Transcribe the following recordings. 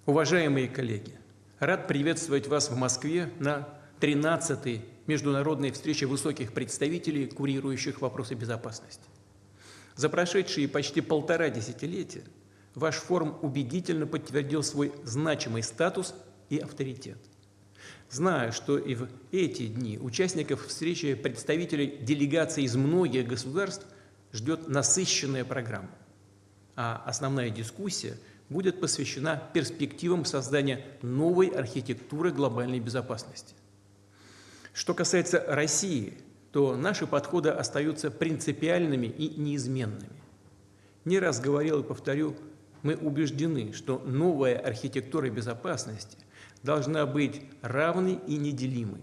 Уважаемые коллеги, рад приветствовать вас в Москве на 13-й международной встрече высоких представителей, курирующих вопросы безопасности. За прошедшие почти полтора десятилетия ваш форум убедительно подтвердил свой значимый статус и авторитет. Знаю, что и в эти дни участников встречи представителей делегаций из многих государств ждет насыщенная программа, а основная дискуссия будет посвящена перспективам создания новой архитектуры глобальной безопасности. Что касается России, то наши подходы остаются принципиальными и неизменными. Не раз говорил и повторю, мы убеждены, что новая архитектура безопасности должна быть равной и неделимой.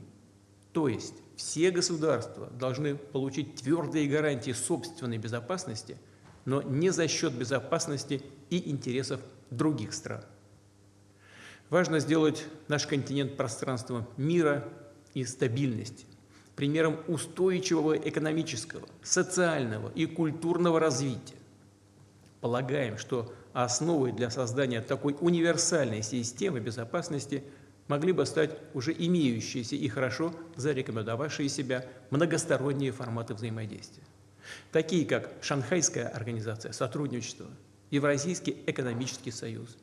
То есть все государства должны получить твердые гарантии собственной безопасности, но не за счет безопасности и интересов других стран. Важно сделать наш континент пространством мира и стабильности, примером устойчивого экономического, социального и культурного развития. Полагаем, что основой для создания такой универсальной системы безопасности могли бы стать уже имеющиеся и хорошо зарекомендовавшие себя многосторонние форматы взаимодействия, такие как Шанхайская организация сотрудничества, Евразийский экономический союз,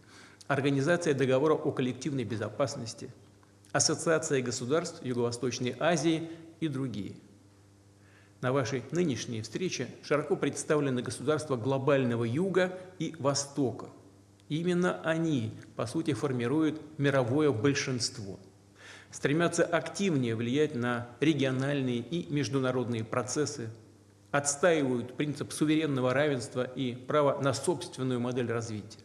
Организация договора о коллективной безопасности, Ассоциация государств Юго-Восточной Азии и другие. На вашей нынешней встрече широко представлены государства глобального Юга и Востока. Именно они, по сути, формируют мировое большинство, стремятся активнее влиять на региональные и международные процессы, отстаивают принцип суверенного равенства и право на собственную модель развития.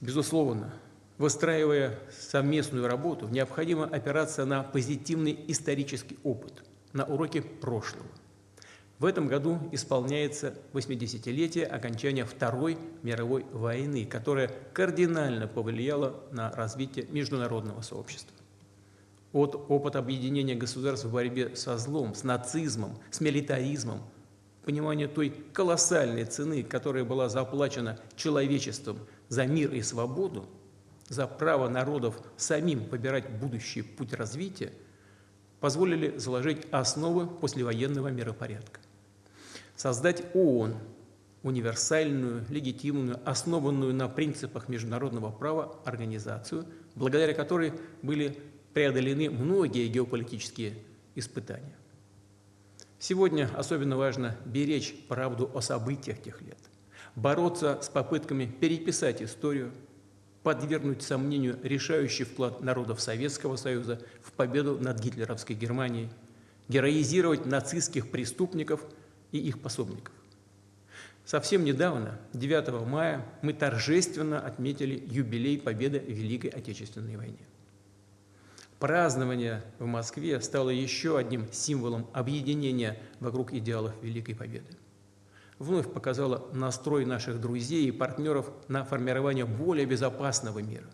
Безусловно, выстраивая совместную работу, необходимо опираться на позитивный исторический опыт, на уроки прошлого. В этом году исполняется 80-летие окончания Второй мировой войны, которая кардинально повлияла на развитие международного сообщества. От опыта объединения государств в борьбе со злом, с нацизмом, с милитаризмом, понимание той колоссальной цены, которая была заплачена человечеством за мир и свободу, за право народов самим выбирать будущий путь развития, позволили заложить основы послевоенного миропорядка. Создать ООН, универсальную, легитимную, основанную на принципах международного права организацию, благодаря которой были преодолены многие геополитические испытания. Сегодня особенно важно беречь правду о событиях тех лет, бороться с попытками переписать историю, подвергнуть сомнению решающий вклад народов Советского Союза в победу над гитлеровской Германией, героизировать нацистских преступников и их пособников. Совсем недавно, 9 мая, мы торжественно отметили юбилей победы в Великой Отечественной войне. Празднование в Москве стало еще одним символом объединения вокруг идеалов Великой Победы. Вновь показало настрой наших друзей и партнеров на формирование более безопасного мира,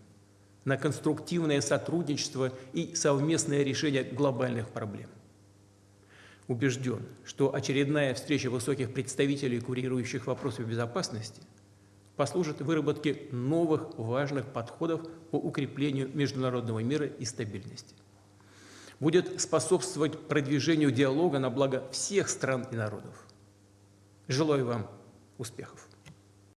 на конструктивное сотрудничество и совместное решение глобальных проблем. Убежден, что очередная встреча высоких представителей, курирующих вопросы безопасности, послужит выработке новых важных подходов по укреплению международного мира и стабильности. Будет способствовать продвижению диалога на благо всех стран и народов. Желаю вам успехов!